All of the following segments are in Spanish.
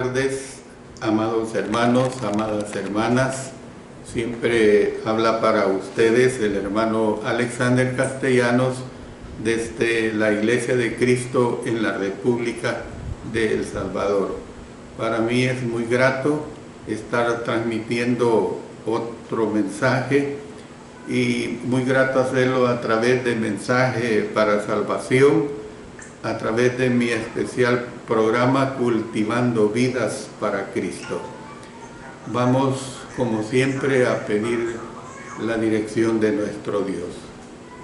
Buenas tardes, amados hermanos, amadas hermanas. Siempre habla para ustedes el hermano Alexander Castellanos desde la Iglesia de Cristo en la República de El Salvador. Para mí es muy grato estar transmitiendo otro mensaje y muy grato hacerlo a través de Mensaje para Salvación, a través de mi especial programa Cultivando Vidas para Cristo. Vamos, como siempre, a pedir la dirección de nuestro Dios.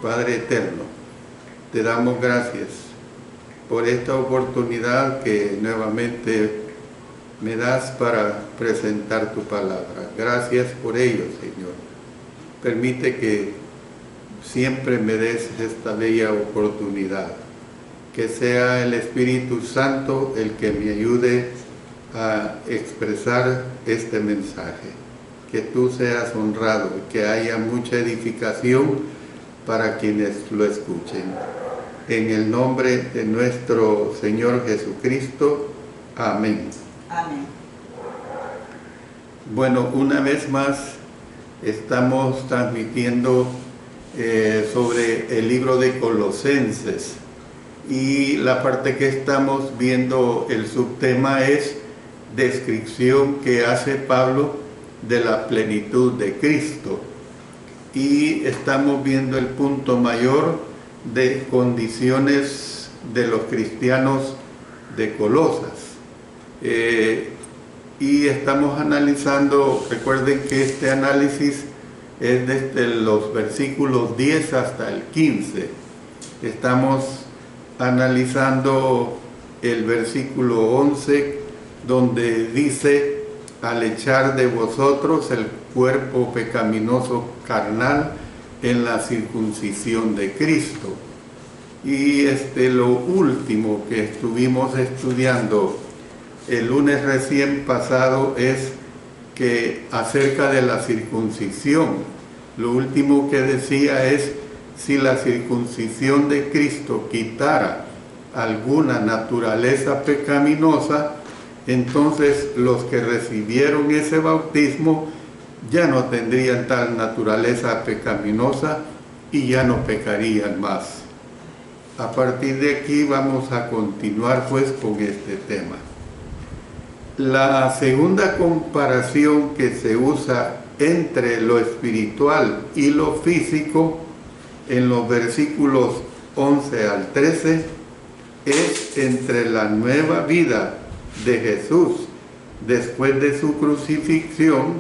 Padre eterno, te damos gracias por esta oportunidad que nuevamente me das para presentar tu palabra. Gracias por ello, Señor. Permite que siempre me des esta bella oportunidad. Que sea el Espíritu Santo el que me ayude a expresar este mensaje. Que tú seas honrado y que haya mucha edificación para quienes lo escuchen. En el nombre de nuestro Señor Jesucristo. Amén. Amén. Bueno, una vez más estamos transmitiendo sobre el libro de Colosenses. Y la parte que estamos viendo, el subtema es descripción que hace Pablo de la plenitud de Cristo. Y estamos viendo el punto mayor de condiciones de los cristianos de Colosas. Y estamos analizando, recuerden que este análisis es desde los versículos 10 hasta el 15. Estamos analizando el versículo 11, donde dice: al echar de vosotros el cuerpo pecaminoso carnal en la circuncisión de Cristo. Y lo último que estuvimos estudiando el lunes recién pasado es que acerca de la circuncisión, lo último que decía es: si la circuncisión de Cristo quitara alguna naturaleza pecaminosa, entonces los que recibieron ese bautismo ya no tendrían tal naturaleza pecaminosa y ya no pecarían más. A partir de aquí vamos a continuar pues con este tema. La segunda comparación que se usa entre lo espiritual y lo físico en los versículos 11 al 13, es entre la nueva vida de Jesús después de su crucifixión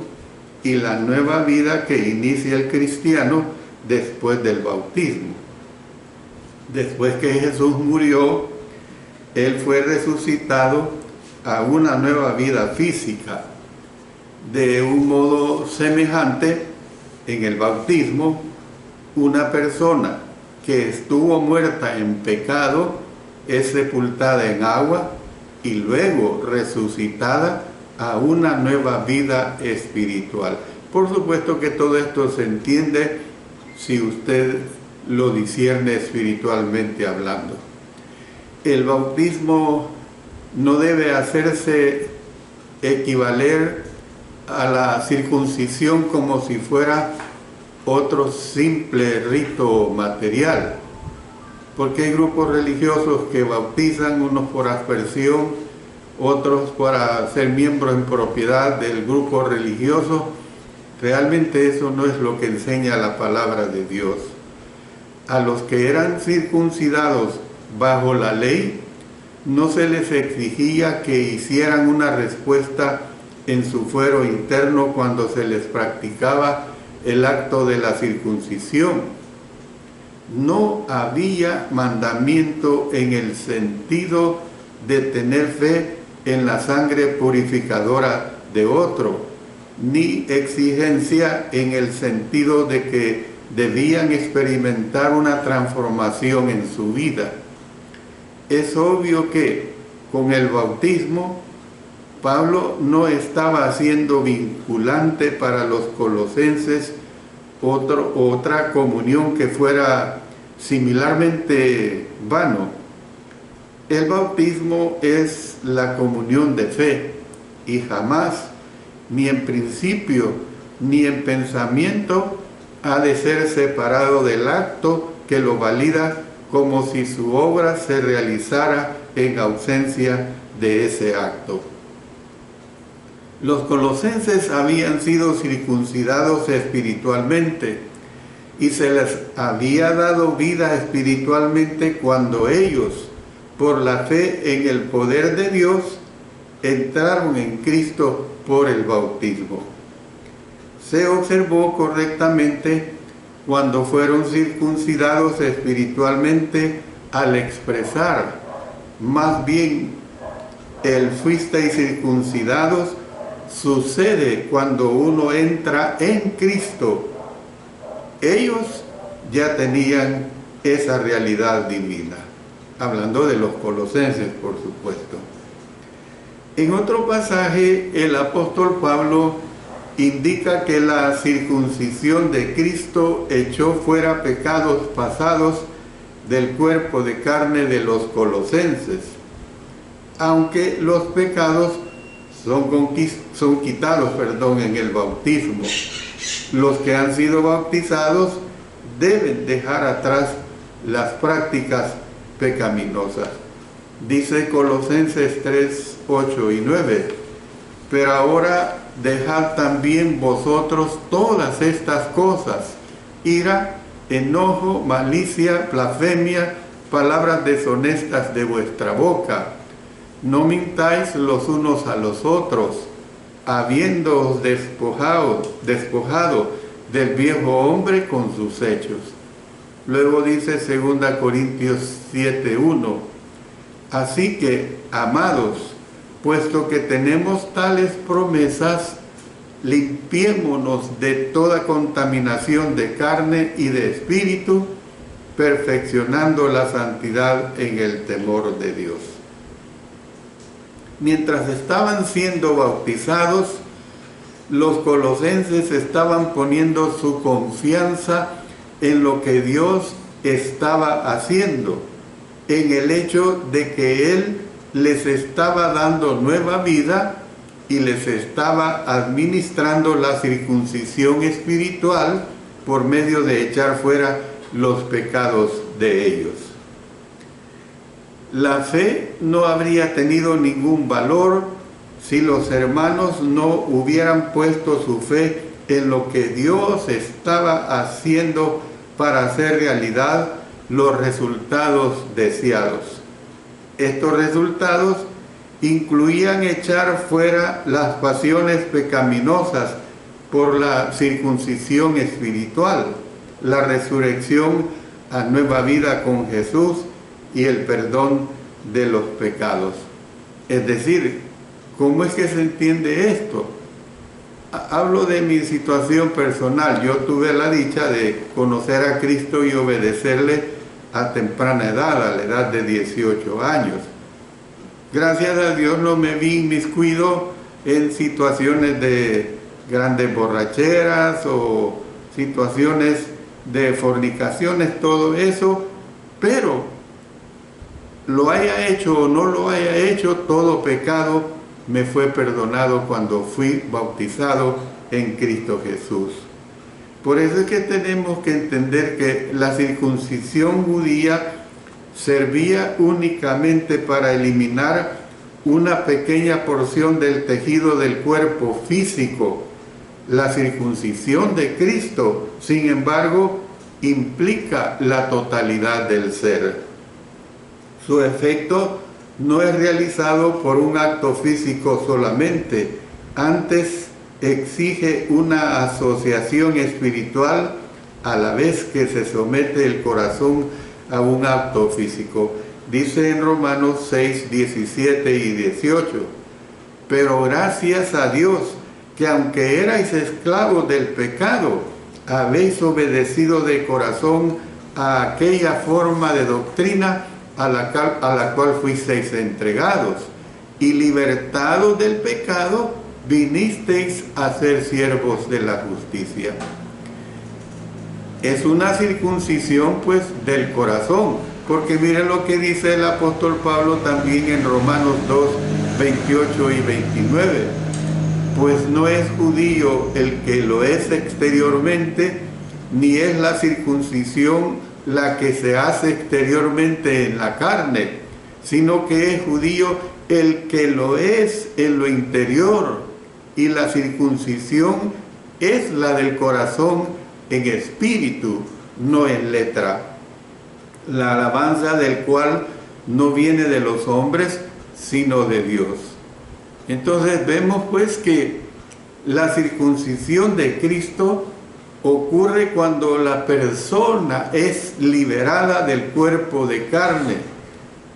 y la nueva vida que inicia el cristiano después del bautismo. Después que Jesús murió, Él fue resucitado a una nueva vida física. De un modo semejante, en el bautismo, una persona que estuvo muerta en pecado es sepultada en agua y luego resucitada a una nueva vida espiritual. Por supuesto que todo esto se entiende si usted lo discierne espiritualmente hablando. El bautismo no debe hacerse equivaler a la circuncisión como si fuera otro simple rito material, porque hay grupos religiosos que bautizan, unos por aspersión, otros para ser miembros en propiedad del grupo religioso. Realmente eso no es lo que enseña la palabra de Dios. A los que eran circuncidados bajo la ley, no se les exigía que hicieran una respuesta en su fuero interno cuando se les practicaba el acto de la circuncisión. No había mandamiento en el sentido de tener fe en la sangre purificadora de otro, ni exigencia en el sentido de que debían experimentar una transformación en su vida. Es obvio que con el bautismo Pablo no estaba haciendo vinculante para los colosenses otra comunión que fuera similarmente vano. El bautismo es la comunión de fe y jamás, ni en principio, ni en pensamiento, ha de ser separado del acto que lo valida, como si su obra se realizara en ausencia de ese acto. Los colosenses habían sido circuncidados espiritualmente y se les había dado vida espiritualmente cuando ellos, por la fe en el poder de Dios, entraron en Cristo por el bautismo. Se observó correctamente cuando fueron circuncidados espiritualmente al expresar, más bien, el fuisteis circuncidados, sucede cuando uno entra en Cristo. Ellos ya tenían esa realidad divina, hablando de los colosenses, por supuesto. En otro pasaje, el apóstol Pablo indica que la circuncisión de Cristo echó fuera pecados pasados del cuerpo de carne de los colosenses, aunque los pecados son quitados en el bautismo. Los que han sido bautizados deben dejar atrás las prácticas pecaminosas. Dice Colosenses 3, 8 y 9, pero ahora dejad también vosotros todas estas cosas: ira, enojo, malicia, blasfemia, palabras deshonestas de vuestra boca. No mintáis los unos a los otros, habiéndoos despojado del viejo hombre con sus hechos. Luego dice 2 Corintios 7:1, así que, amados, puesto que tenemos tales promesas, limpiémonos de toda contaminación de carne y de espíritu, perfeccionando la santidad en el temor de Dios. Mientras estaban siendo bautizados, los colosenses estaban poniendo su confianza en lo que Dios estaba haciendo, en el hecho de que Él les estaba dando nueva vida y les estaba administrando la circuncisión espiritual por medio de echar fuera los pecados de ellos. La fe no habría tenido ningún valor si los hermanos no hubieran puesto su fe en lo que Dios estaba haciendo para hacer realidad los resultados deseados. Estos resultados incluían echar fuera las pasiones pecaminosas por la circuncisión espiritual, la resurrección a nueva vida con Jesús y el perdón de los pecados. Es decir, ¿cómo es que se entiende esto? Hablo de mi situación personal. Yo tuve la dicha de conocer a Cristo y obedecerle a temprana edad, a la edad de 18 años. Gracias a Dios no me vi inmiscuido en situaciones de grandes borracheras o situaciones de fornicaciones, todo eso, pero lo haya hecho o no lo haya hecho, todo pecado me fue perdonado cuando fui bautizado en Cristo Jesús. Por eso es que tenemos que entender que la circuncisión judía servía únicamente para eliminar una pequeña porción del tejido del cuerpo físico. La circuncisión de Cristo, sin embargo, implica la totalidad del ser. Su efecto no es realizado por un acto físico solamente, antes exige una asociación espiritual a la vez que se somete el corazón a un acto físico. Dice en Romanos 6, 17 y 18, pero gracias a Dios que aunque erais esclavos del pecado, habéis obedecido de corazón a aquella forma de doctrina a la cual fuisteis entregados, y libertados del pecado, vinisteis a ser siervos de la justicia. Es una circuncisión pues del corazón, porque miren lo que dice el apóstol Pablo también en Romanos 2, 28 y 29. pues no es judío el que lo es exteriormente, ni es la circuncisión la que se hace exteriormente en la carne, sino que es judío el que lo es en lo interior, y la circuncisión es la del corazón en espíritu, no en letra, la alabanza del cual no viene de los hombres, sino de Dios. Entonces vemos pues que la circuncisión de Cristo ocurre cuando la persona es liberada del cuerpo de carne,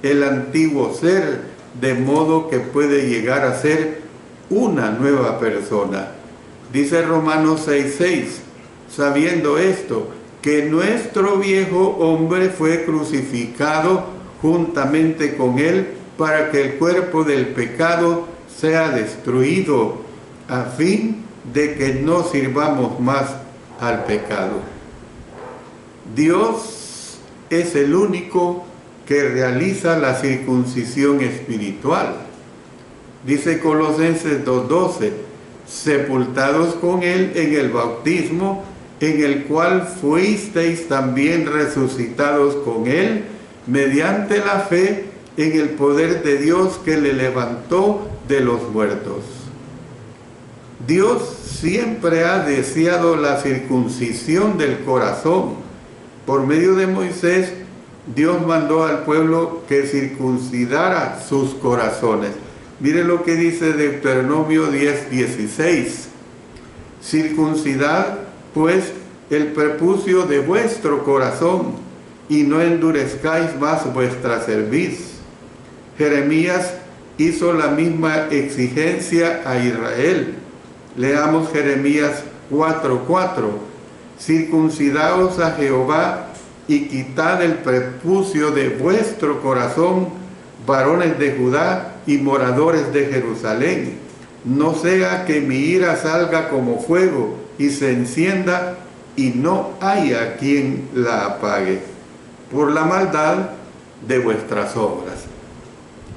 el antiguo ser, de modo que puede llegar a ser una nueva persona. Dice Romanos 6:6, sabiendo esto, que nuestro viejo hombre fue crucificado juntamente con él, para que el cuerpo del pecado sea destruido, a fin de que no sirvamos más al pecado. Dios es el único que realiza la circuncisión espiritual. Dice Colosenses 2:12, sepultados con él en el bautismo, en el cual fuisteis también resucitados con él, mediante la fe en el poder de Dios que le levantó de los muertos. Dios siempre ha deseado la circuncisión del corazón. Por medio de Moisés, Dios mandó al pueblo que circuncidara sus corazones. Mire lo que dice Deuteronomio 10:16. Circuncidad, pues, el prepucio de vuestro corazón, y no endurezcáis más vuestra cerviz. Jeremías hizo la misma exigencia a Israel. Leamos Jeremías 4:4. Circuncidaos a Jehová y quitad el prepucio de vuestro corazón, varones de Judá y moradores de Jerusalén. No sea que mi ira salga como fuego y se encienda y no haya quien la apague, por la maldad de vuestras obras.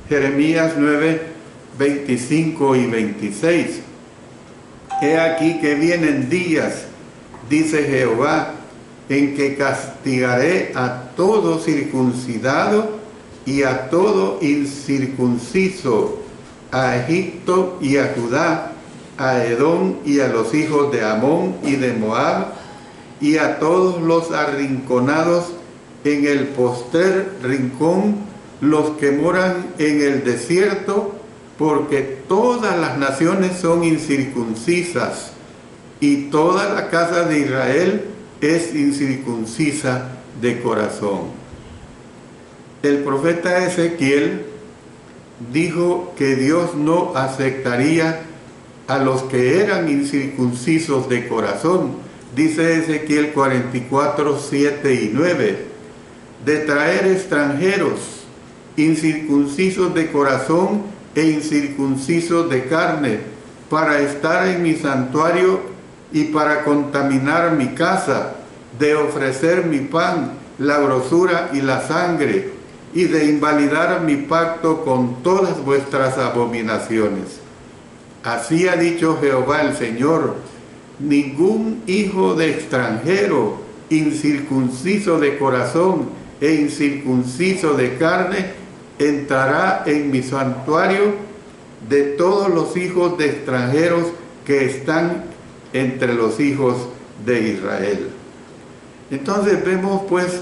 Jeremías 9:25 y 26. He aquí que vienen días, dice Jehová, en que castigaré a todo circuncidado y a todo incircunciso, a Egipto y a Judá, a Edom y a los hijos de Amón y de Moab, y a todos los arrinconados en el postrer rincón, los que moran en el desierto, porque todas las naciones son incircuncisas, y toda la casa de Israel es incircuncisa de corazón. El profeta Ezequiel dijo que Dios no aceptaría a los que eran incircuncisos de corazón. Dice Ezequiel 44:7 y 9, de traer extranjeros, incircuncisos de corazón e incircuncisos de carne, para estar en mi santuario y para contaminar mi casa, de ofrecer mi pan, la grosura y la sangre, y de invalidar mi pacto con todas vuestras abominaciones. Así ha dicho Jehová el Señor: ningún hijo de extranjero, incircunciso de corazón e incircunciso de carne, entrará en mi santuario, de todos los hijos de extranjeros que están entre los hijos de Israel. Entonces vemos pues,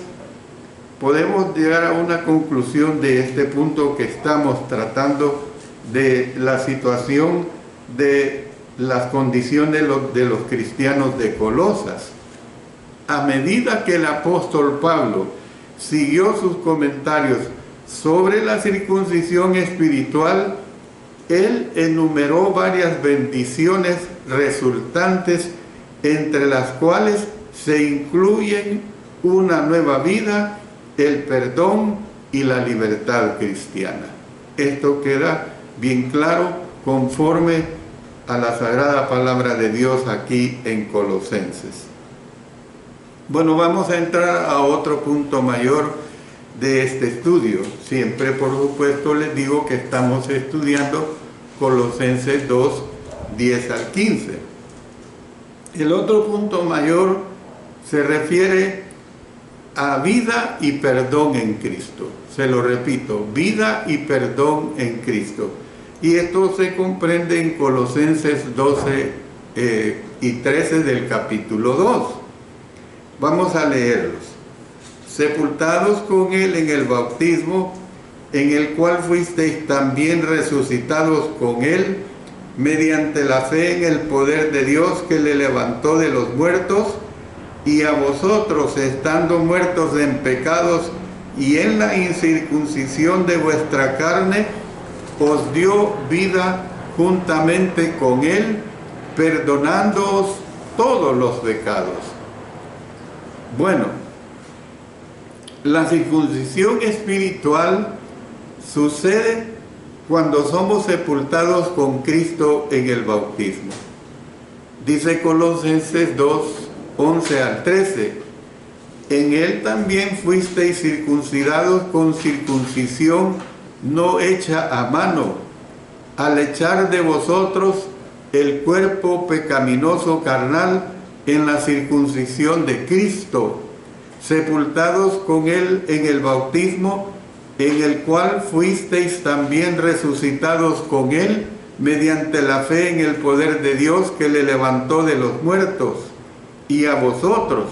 podemos llegar a una conclusión de este punto que estamos tratando, de la situación de las condiciones de los cristianos de Colosas. A medida que el apóstol Pablo siguió sus comentarios sobre la circuncisión espiritual, él enumeró varias bendiciones resultantes, entre las cuales se incluyen una nueva vida, el perdón y la libertad cristiana. Esto queda bien claro conforme a la sagrada palabra de Dios aquí en Colosenses. Bueno, vamos a entrar a otro punto mayor de este estudio. Siempre, por supuesto, les digo que estamos estudiando Colosenses 2, 10 al 15. El otro punto mayor se refiere a vida y perdón en Cristo. Se lo repito, vida y perdón en Cristo. Y esto se comprende en Colosenses 12 y 13 del capítulo 2. Vamos a leerlos. Sepultados con Él en el bautismo, en el cual fuisteis también resucitados con Él, mediante la fe en el poder de Dios que le levantó de los muertos, y a vosotros, estando muertos en pecados y en la incircuncisión de vuestra carne, os dio vida juntamente con Él, perdonándoos todos los pecados. Bueno, la circuncisión espiritual sucede cuando somos sepultados con Cristo en el bautismo. Dice Colosenses 2, 11 al 13, en Él también fuisteis circuncidados con circuncisión no hecha a mano, al echar de vosotros el cuerpo pecaminoso carnal en la circuncisión de Cristo, sepultados con Él en el bautismo, en el cual fuisteis también resucitados con Él, mediante la fe en el poder de Dios que le levantó de los muertos, y a vosotros,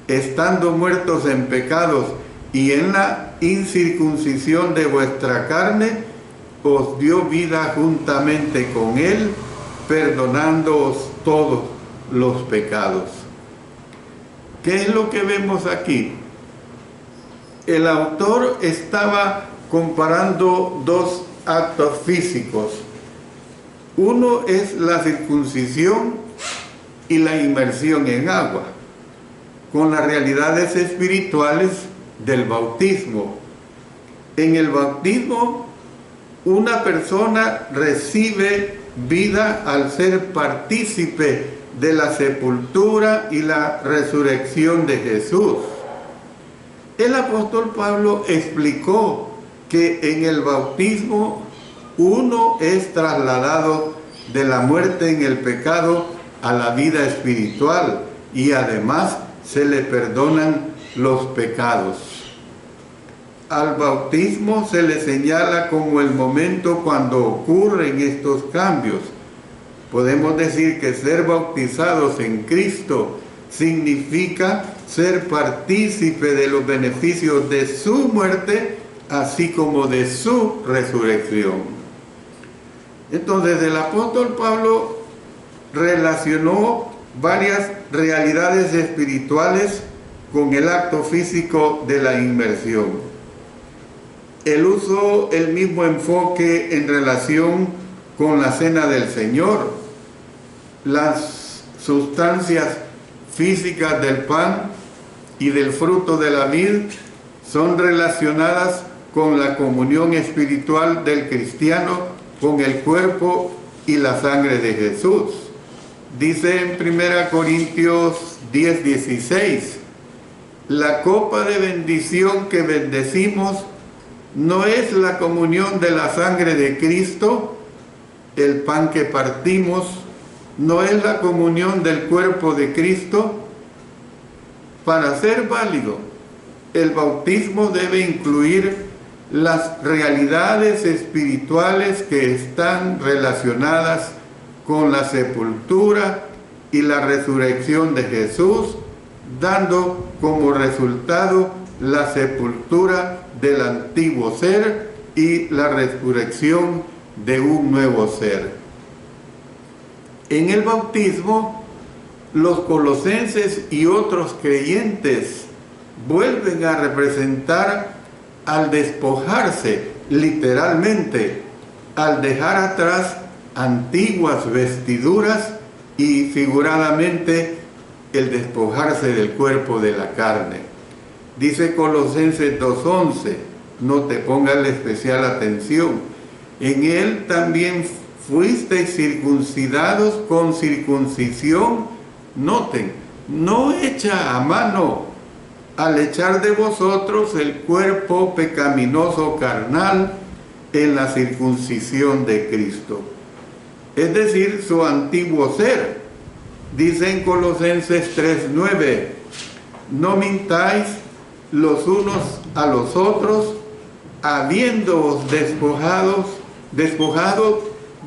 estando muertos en pecados y en la incircuncisión de vuestra carne, os dio vida juntamente con Él, perdonándoos todos los pecados. ¿Qué es lo que vemos aquí? El autor estaba comparando dos actos físicos. Uno es la circuncisión y la inmersión en agua, con las realidades espirituales del bautismo. En el bautismo, una persona recibe vida al ser partícipe de la sepultura y la resurrección de Jesús. El apóstol Pablo explicó que en el bautismo uno es trasladado de la muerte en el pecado a la vida espiritual y además se le perdonan los pecados. Al bautismo se le señala como el momento cuando ocurren estos cambios. Podemos decir que ser bautizados en Cristo significa ser partícipe de los beneficios de su muerte, así como de su resurrección. Entonces el apóstol Pablo relacionó varias realidades espirituales con el acto físico de la inmersión. Él usó el mismo enfoque en relación con la cena del Señor. Las sustancias físicas del pan y del fruto de la vid son relacionadas con la comunión espiritual del cristiano con el cuerpo y la sangre de Jesús. Dice en 1 Corintios 10:16, la copa de bendición que bendecimos no es la comunión de la sangre de Cristo, el pan que partimos no es la comunión del cuerpo de Cristo. Para ser válido, el bautismo debe incluir las realidades espirituales que están relacionadas con la sepultura y la resurrección de Jesús, dando como resultado la sepultura del antiguo ser y la resurrección de un nuevo ser. En el bautismo, los colosenses y otros creyentes vuelven a representar al despojarse, literalmente, al dejar atrás antiguas vestiduras y figuradamente el despojarse del cuerpo de la carne. Dice Colosenses 2:11, no te pongas la especial atención, en él también fuisteis circuncidados con circuncisión, noten, no hecha a mano, al echar de vosotros el cuerpo pecaminoso carnal en la circuncisión de Cristo. es decir, su antiguo ser. Dice en Colosenses 3:9, no mintáis los unos a los otros, habiéndoos despojado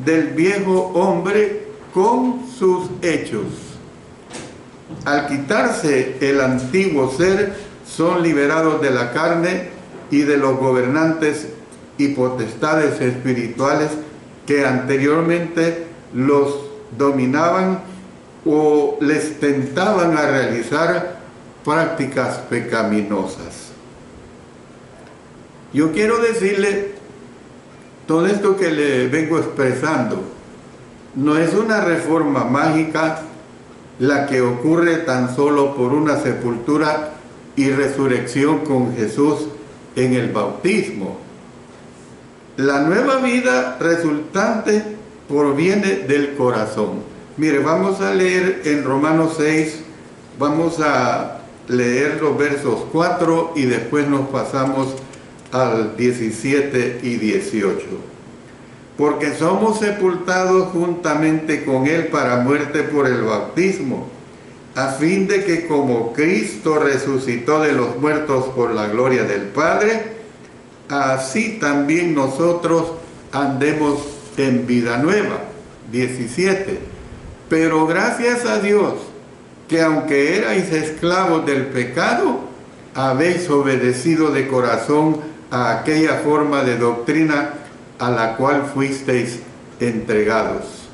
del viejo hombre con sus hechos. Al quitarse el antiguo ser, son liberados de la carne y de los gobernantes y potestades espirituales que anteriormente los dominaban o les tentaban a realizar prácticas pecaminosas. Yo quiero decirle, todo esto que le vengo expresando, no es una reforma mágica la que ocurre tan solo por una sepultura y resurrección con Jesús en el bautismo. La nueva vida resultante proviene del corazón. Mire, vamos a leer en Romanos 6, vamos a leer los versos 4 y después nos pasamos al 17 y 18. Porque somos sepultados juntamente con Él para muerte por el bautismo, a fin de que como Cristo resucitó de los muertos por la gloria del Padre, así también nosotros andemos en vida nueva. 17. Pero gracias a Dios, que aunque erais esclavos del pecado, habéis obedecido de corazón a aquella forma de doctrina a la cual fuisteis entregados,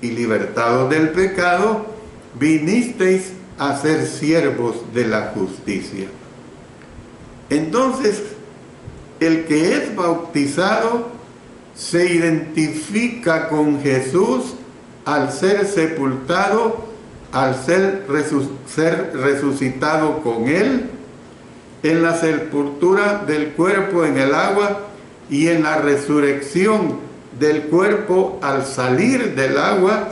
y libertados del pecado, vinisteis a ser siervos de la justicia. Entonces, el que es bautizado se identifica con Jesús al ser sepultado, al ser resucitado con Él, en la sepultura del cuerpo en el agua y en la resurrección del cuerpo al salir del agua.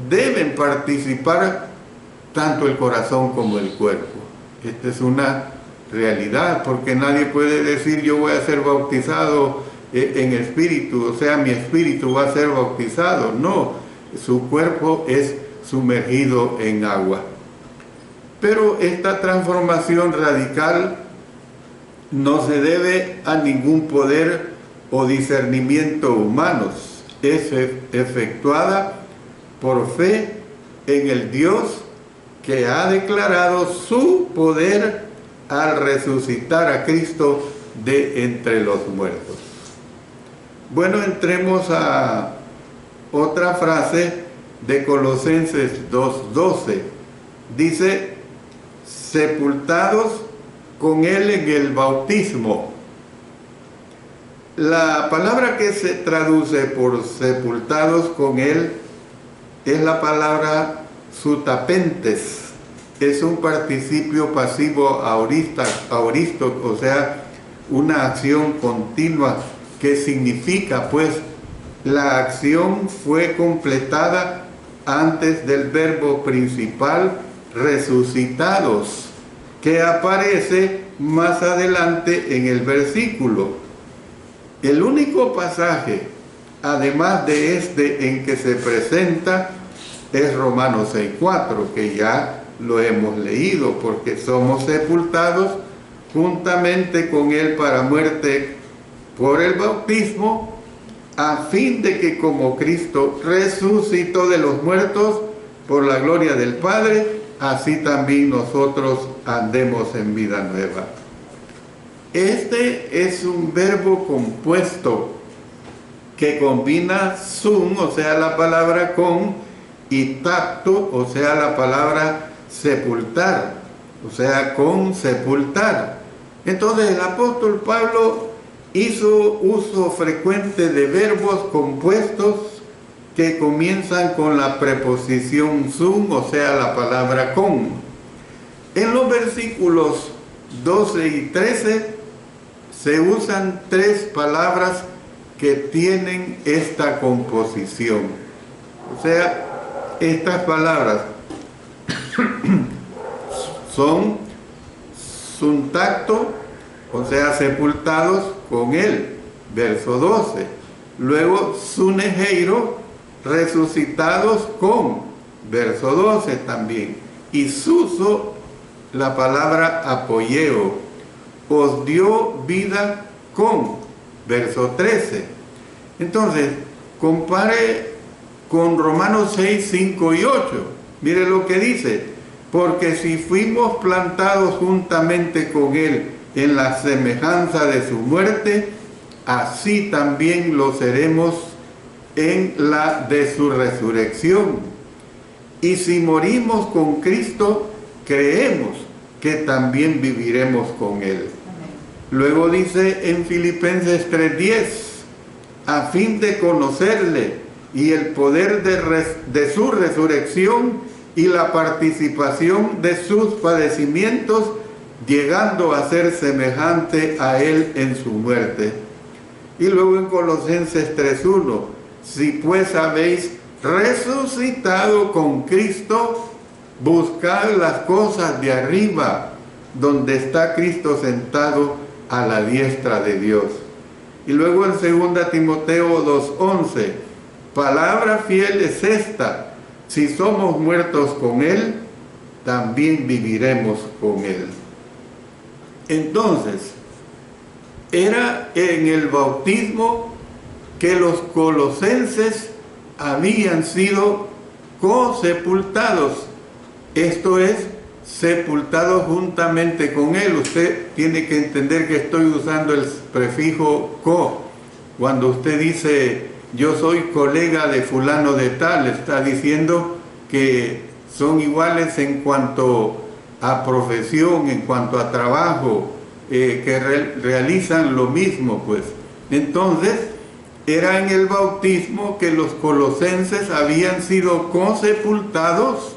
Deben participar tanto el corazón como el cuerpo. Esta es una realidad, porque nadie puede decir yo voy a ser bautizado en espíritu, o sea, mi espíritu va a ser bautizado. No, su cuerpo es sumergido en agua. Pero esta transformación radical no se debe a ningún poder o discernimiento humanos. Es efectuada por fe en el Dios que ha declarado su poder al resucitar a Cristo de entre los muertos. Bueno, entremos a otra frase de Colosenses 2:12. Dice, sepultados con Él en el bautismo. La palabra que se traduce por sepultados con Él es la palabra sutapentes. Es un participio pasivo aoristo, o sea, una acción continua que significa, pues, la acción fue completada antes del verbo principal resucitados, que aparece más adelante en el versículo. El único pasaje, además de este, en que se presenta es Romanos 6:4, que ya lo hemos leído, porque somos sepultados juntamente con Él para muerte por el bautismo, a fin de que como Cristo resucitó de los muertos por la gloria del Padre, así también nosotros andemos en vida nueva. Este es un verbo compuesto que combina sum, o sea, la palabra con, y tacto, o sea, la palabra sepultar, o sea, con sepultar. Entonces el apóstol Pablo hizo uso frecuente de verbos compuestos que comienzan con la preposición sum, o sea, la palabra con. En los versículos 12 y 13 se usan tres palabras que tienen esta composición. O sea, estas palabras son suntacto, o sea, sepultados con Él, verso 12. Luego, sunejeiro, resucitados con, verso 12 también, y suso, la palabra apoyeo, os dio vida con, verso 13. Entonces, compare con Romanos 6, 5 y 8. Mire lo que dice: porque si fuimos plantados juntamente con Él en la semejanza de su muerte, así también lo seremos en la de su resurrección. Y si morimos con Cristo, creemos que también viviremos con Él. Luego dice en Filipenses 3:10, a fin de conocerle y el poder de su resurrección y la participación de sus padecimientos, llegando a ser semejante a Él en su muerte. Y luego en Colosenses 3:1, si pues habéis resucitado con Cristo, buscad las cosas de arriba, donde está Cristo sentado a la diestra de Dios. Y luego en 2 Timoteo 2:11, palabra fiel es esta: si somos muertos con Él, también viviremos con Él. Entonces, era en el bautismo que los colosenses habían sido co-sepultados, esto es, sepultados juntamente con Él. Usted tiene que entender que estoy usando el prefijo co. Cuando usted dice, yo soy colega de fulano de tal, está diciendo que son iguales en cuanto a profesión, en cuanto a trabajo, que realizan lo mismo, pues. Entonces, era en el bautismo que los colosenses habían sido co-sepultados,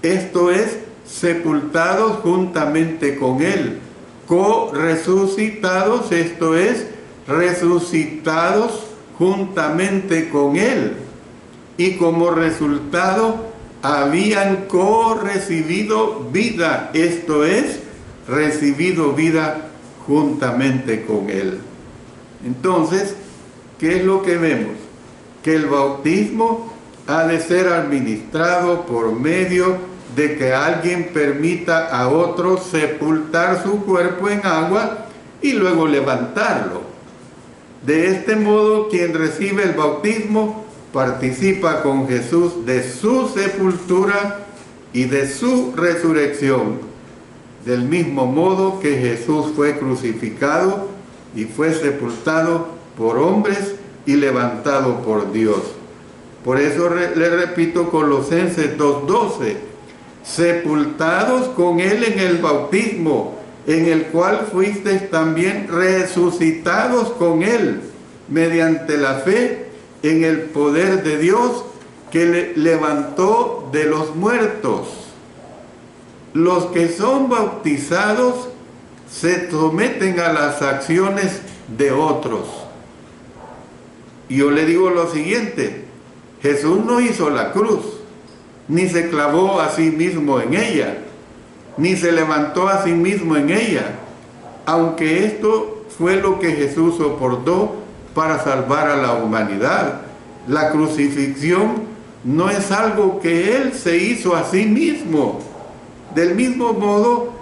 esto es, sepultados juntamente con Él, co-resucitados, esto es, resucitados juntamente con Él, y como resultado habían co-recibido vida, esto es, recibido vida juntamente con Él. Entonces, ¿qué es lo que vemos? Que el bautismo ha de ser administrado por medio de que alguien permita a otro sepultar su cuerpo en agua y luego levantarlo. De este modo, quien recibe el bautismo participa con Jesús de su sepultura y de su resurrección, del mismo modo que Jesús fue crucificado y fue sepultado por hombres y levantado por Dios. Por eso le repito Colosenses 2:12, sepultados con Él en el bautismo, en el cual fuisteis también resucitados con Él, mediante la fe en el poder de Dios que le levantó de los muertos. Los que son bautizados se someten a las acciones de otros. Y yo le digo lo siguiente: Jesús no hizo la cruz, ni se clavó a sí mismo en ella, ni se levantó a sí mismo en ella, aunque esto fue lo que Jesús soportó para salvar a la humanidad. La crucifixión no es algo que Él se hizo a sí mismo. Del mismo modo,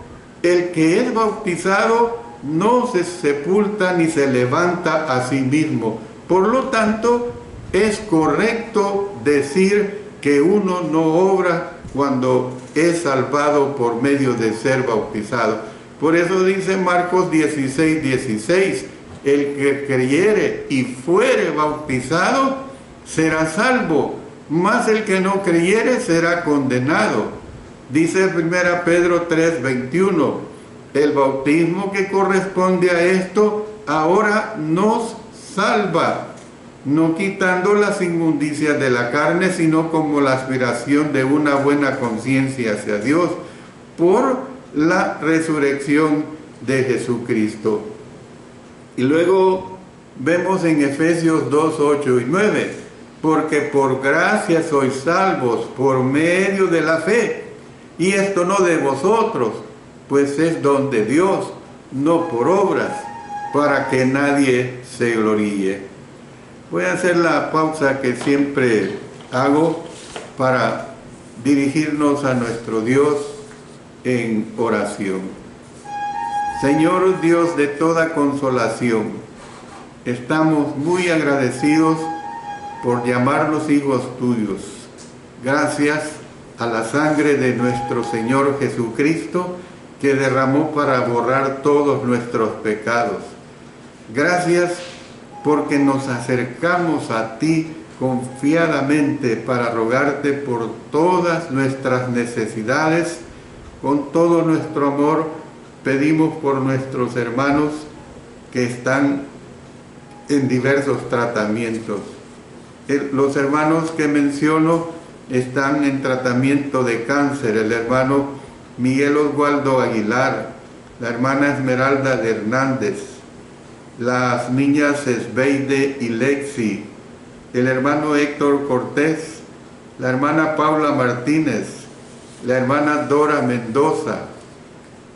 el que es bautizado no se sepulta ni se levanta a sí mismo. Por lo tanto, es correcto decir que uno no obra cuando es salvado por medio de ser bautizado. Por eso dice Marcos 16:16, el que creyere y fuere bautizado será salvo, mas el que no creyere será condenado. Dice 1 Pedro 3:21, el bautismo que corresponde a esto ahora nos salva, no quitando las inmundicias de la carne, sino como la aspiración de una buena conciencia hacia Dios, por la resurrección de Jesucristo. Y luego vemos en Efesios 2:8 y 9, porque por gracia sois salvos por medio de la fe, y esto no de vosotros, pues es don de Dios, no por obras, para que nadie se gloríe. Voy a hacer la pausa que siempre hago para dirigirnos a nuestro Dios en oración. Señor Dios de toda consolación, estamos muy agradecidos por llamarnos hijos tuyos. Gracias a la sangre de nuestro Señor Jesucristo, que derramó para borrar todos nuestros pecados. Gracias porque nos acercamos a ti confiadamente para rogarte por todas nuestras necesidades. Con todo nuestro amor pedimos por nuestros hermanos que están en diversos tratamientos. Los hermanos que menciono están en tratamiento de cáncer: el hermano Miguel Oswaldo Aguilar, la hermana Esmeralda de Hernández, las niñas Esbeide y Lexi, el hermano Héctor Cortés, la hermana Paula Martínez, la hermana Dora Mendoza,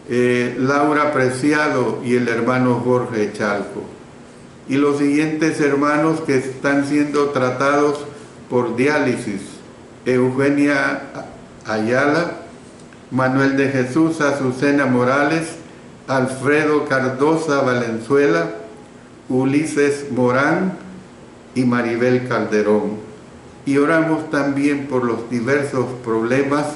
Laura Preciado y el hermano Jorge Chalco. Y los siguientes hermanos que están siendo tratados por diálisis: Eugenia Ayala, Manuel de Jesús Azucena Morales, Alfredo Cardosa Valenzuela, Ulises Morán y Maribel Calderón. Y oramos también por los diversos problemas,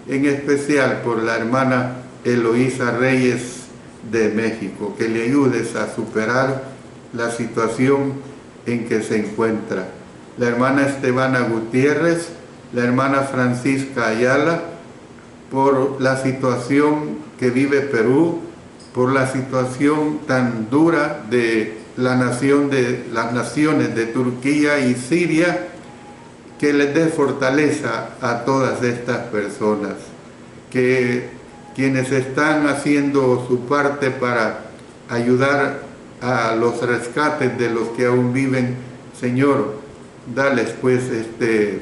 en especial por la hermana Eloísa Reyes de México, que le ayudes a superar la situación en que se encuentra. La hermana Estebana Gutiérrez, la hermana Francisca Ayala, por la situación que vive Perú, por la situación tan dura de las naciones de Turquía y Siria, que les dé fortaleza a todas estas personas, que quienes están haciendo su parte para ayudar a los rescates de los que aún viven, Señor, dales pues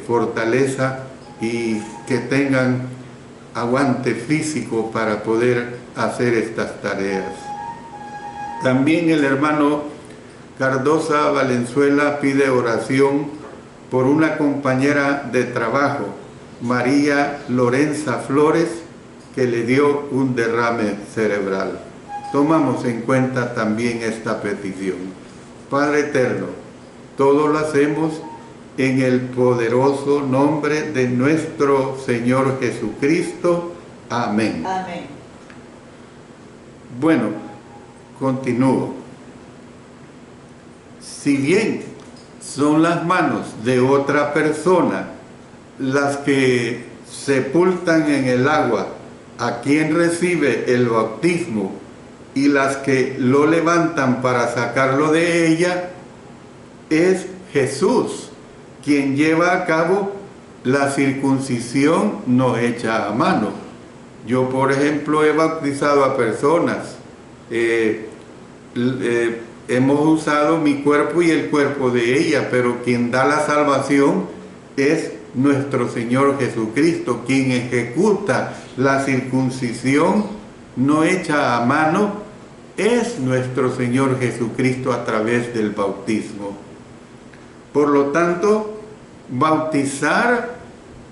fortaleza y que tengan aguante físico para poder hacer estas tareas. También el hermano Cardosa Valenzuela pide oración por una compañera de trabajo, María Lorenza Flores, que le dio un derrame cerebral. Tomamos en cuenta también esta petición. Padre eterno, todo lo hacemos en el poderoso nombre de nuestro Señor Jesucristo. Amén. Amén. Bueno, continúo. Si bien son las manos de otra persona las que sepultan en el agua a quien recibe el bautismo y las que lo levantan para sacarlo de ella, es Jesús quien lleva a cabo la circuncisión no hecha a mano. Yo, por ejemplo, he bautizado a personas, hemos usado mi cuerpo y el cuerpo de ella, pero quien da la salvación es nuestro Señor Jesucristo, quien ejecuta la circuncisión no hecha a mano, es nuestro Señor Jesucristo a través del bautismo. Por lo tanto, bautizar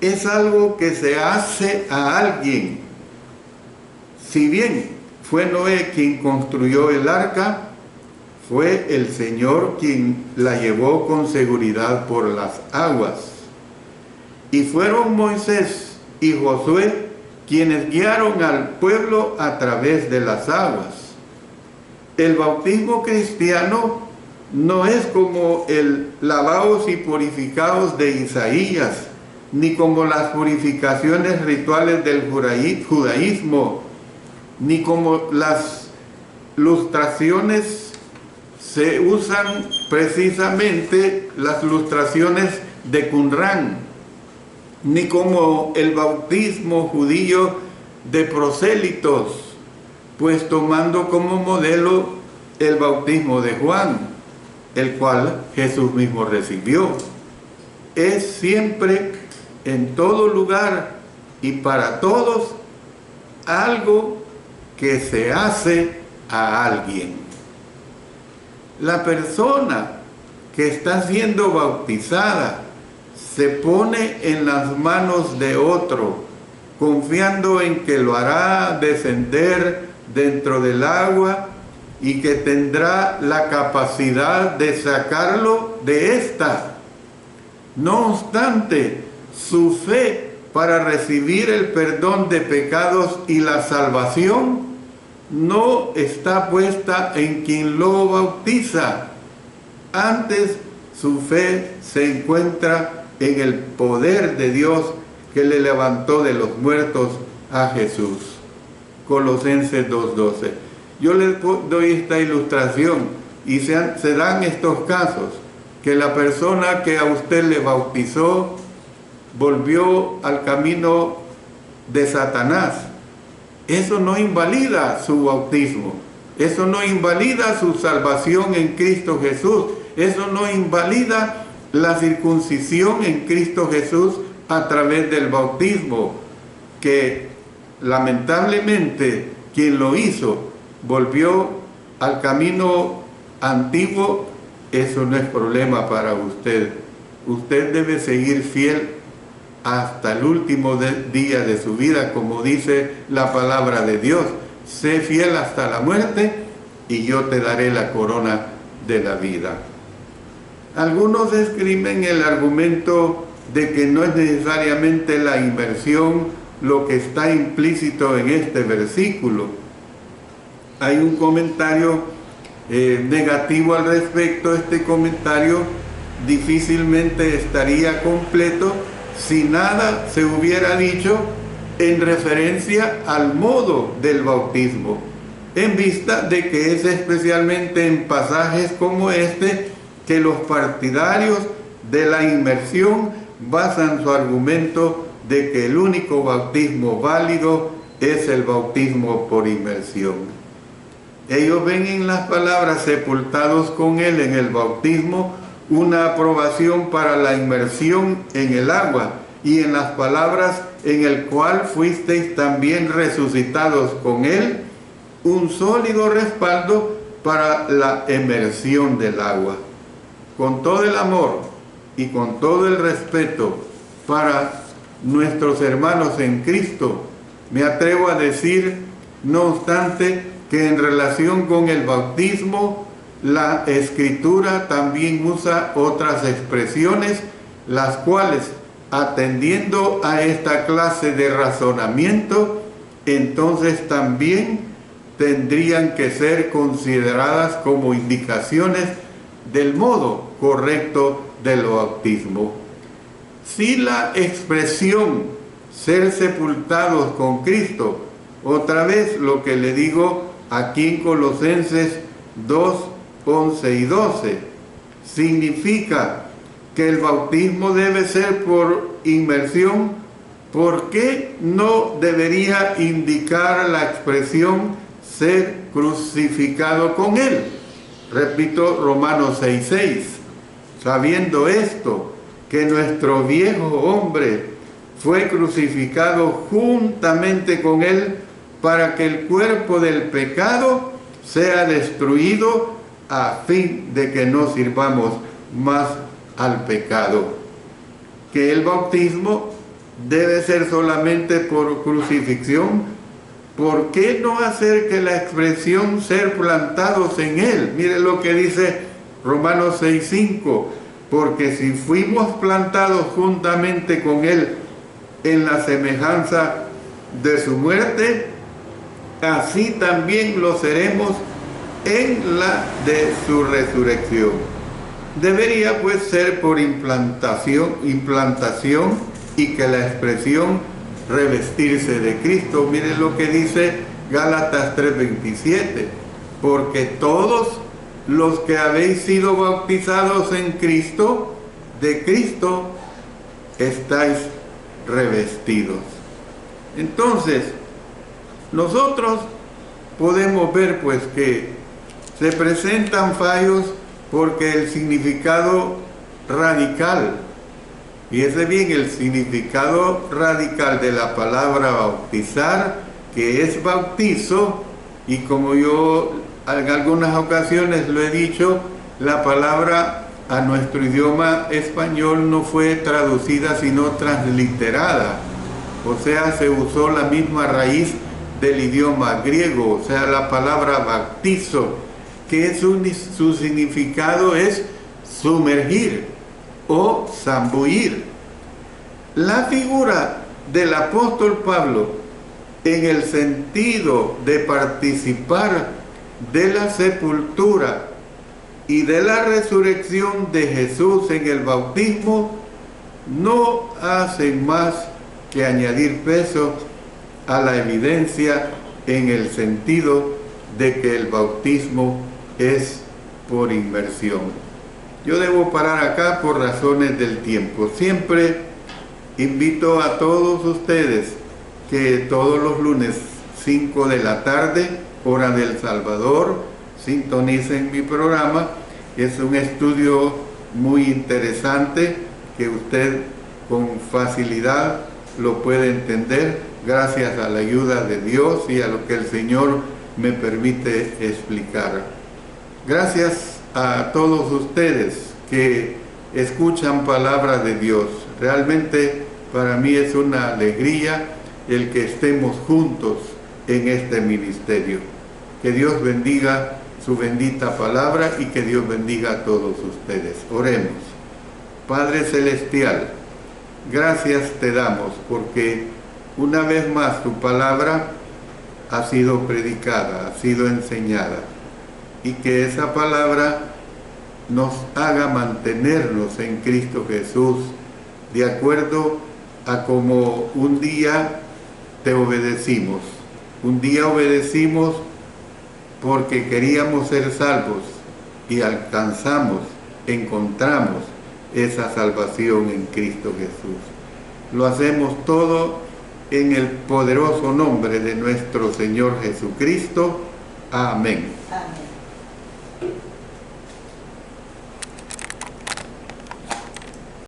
es algo que se hace a alguien. Si bien fue Noé quien construyó el arca, fue el Señor quien la llevó con seguridad por las aguas. Y fueron Moisés y Josué quienes guiaron al pueblo a través de las aguas. El bautismo cristiano no es como el lavaos y purificados de Isaías, ni como las purificaciones rituales del judaísmo, ni como las lustraciones. Se usan precisamente las lustraciones de Qumrán, ni como el bautismo judío de prosélitos, pues tomando como modelo el bautismo de Juan, el cual Jesús mismo recibió. Es siempre, en todo lugar y para todos, algo que se hace a alguien. La persona que está siendo bautizada se pone en las manos de otro, confiando en que lo hará descender dentro del agua y que tendrá la capacidad de sacarlo de esta. No obstante, su fe para recibir el perdón de pecados y la salvación no está puesta en quien lo bautiza. Antes, su fe se encuentra en el poder de Dios que le levantó de los muertos a Jesús. Colosenses 2:12. Yo les doy esta ilustración y se dan estos casos, que la persona que a usted le bautizó volvió al camino de Satanás. Eso no invalida su bautismo, eso no invalida su salvación en Cristo Jesús, eso no invalida la circuncisión en Cristo Jesús a través del bautismo, que lamentablemente quien lo hizo volvió al camino antiguo. Eso no es problema para usted. Usted debe seguir fiel hasta el último día de su vida, como dice la palabra de Dios. Sé fiel hasta la muerte y yo te daré la corona de la vida. Algunos escriben el argumento de que no es necesariamente la inmersión lo que está implícito en este versículo. Hay un comentario negativo al respecto. Este comentario difícilmente estaría completo si nada se hubiera dicho en referencia al modo del bautismo, en vista de que es especialmente en pasajes como este que los partidarios de la inmersión basan su argumento de que el único bautismo válido es el bautismo por inmersión. Ellos ven en las palabras sepultados con él en el bautismo una aprobación para la inmersión en el agua, y en las palabras en el cual fuisteis también resucitados con él, un sólido respaldo para la emersión del agua. Con todo el amor y con todo el respeto para nuestros hermanos en Cristo, me atrevo a decir, no obstante, que en relación con el bautismo, la Escritura también usa otras expresiones, las cuales, atendiendo a esta clase de razonamiento, entonces también tendrían que ser consideradas como indicaciones del modo correcto del bautismo. Si la expresión ser sepultados con Cristo, otra vez lo que le digo aquí en Colosenses 2, 11 y 12, significa que el bautismo debe ser por inmersión, ¿por qué no debería indicar la expresión ser crucificado con él? Repito, Romanos 6:6. Sabiendo esto, que nuestro viejo hombre fue crucificado juntamente con él, para que el cuerpo del pecado sea destruido, a fin de que no sirvamos más al pecado. Que el bautismo debe ser solamente por crucifixión. ¿Por qué no hacer que la expresión ser plantados en él? Mire lo que dice Romanos 6:5. Porque si fuimos plantados juntamente con él en la semejanza de su muerte, así también lo seremos en la de su resurrección. Debería pues ser por implantación y que la expresión revestirse de Cristo. Miren lo que dice Gálatas 3:27. Porque todos los que habéis sido bautizados en Cristo, de Cristo estáis revestidos. Entonces, nosotros podemos ver pues que se presentan fallos porque el significado radical, fíjese bien, el significado radical de la palabra bautizar, que es bautizo, y como yo en algunas ocasiones lo he dicho, la palabra a nuestro idioma español no fue traducida sino transliterada, o sea, se usó la misma raíz del idioma griego, o sea, la palabra bautizo, que su significado es sumergir o zambullir. La figura del apóstol Pablo en el sentido de participar de la sepultura y de la resurrección de Jesús en el bautismo no hacen más que añadir peso a la evidencia en el sentido de que el bautismo es por inmersión. Yo debo parar acá por razones del tiempo. Siempre invito a todos ustedes que todos los lunes 5 de la tarde, hora del Salvador, sintonicen mi programa. Es un estudio muy interesante que usted con facilidad lo puede entender gracias a la ayuda de Dios y a lo que el Señor me permite explicar. Gracias a todos ustedes que escuchan palabra de Dios. Realmente para mí es una alegría el que estemos juntos en este ministerio. Que Dios bendiga su bendita palabra y que Dios bendiga a todos ustedes. Oremos. Padre Celestial, gracias te damos porque una vez más tu palabra ha sido predicada, ha sido enseñada, y que esa palabra nos haga mantenernos en Cristo Jesús, de acuerdo a como un día te obedecimos. Un día obedecimos porque queríamos ser salvos y encontramos esa salvación en Cristo Jesús. Lo hacemos todo en el poderoso nombre de nuestro Señor Jesucristo. Amén. Amén.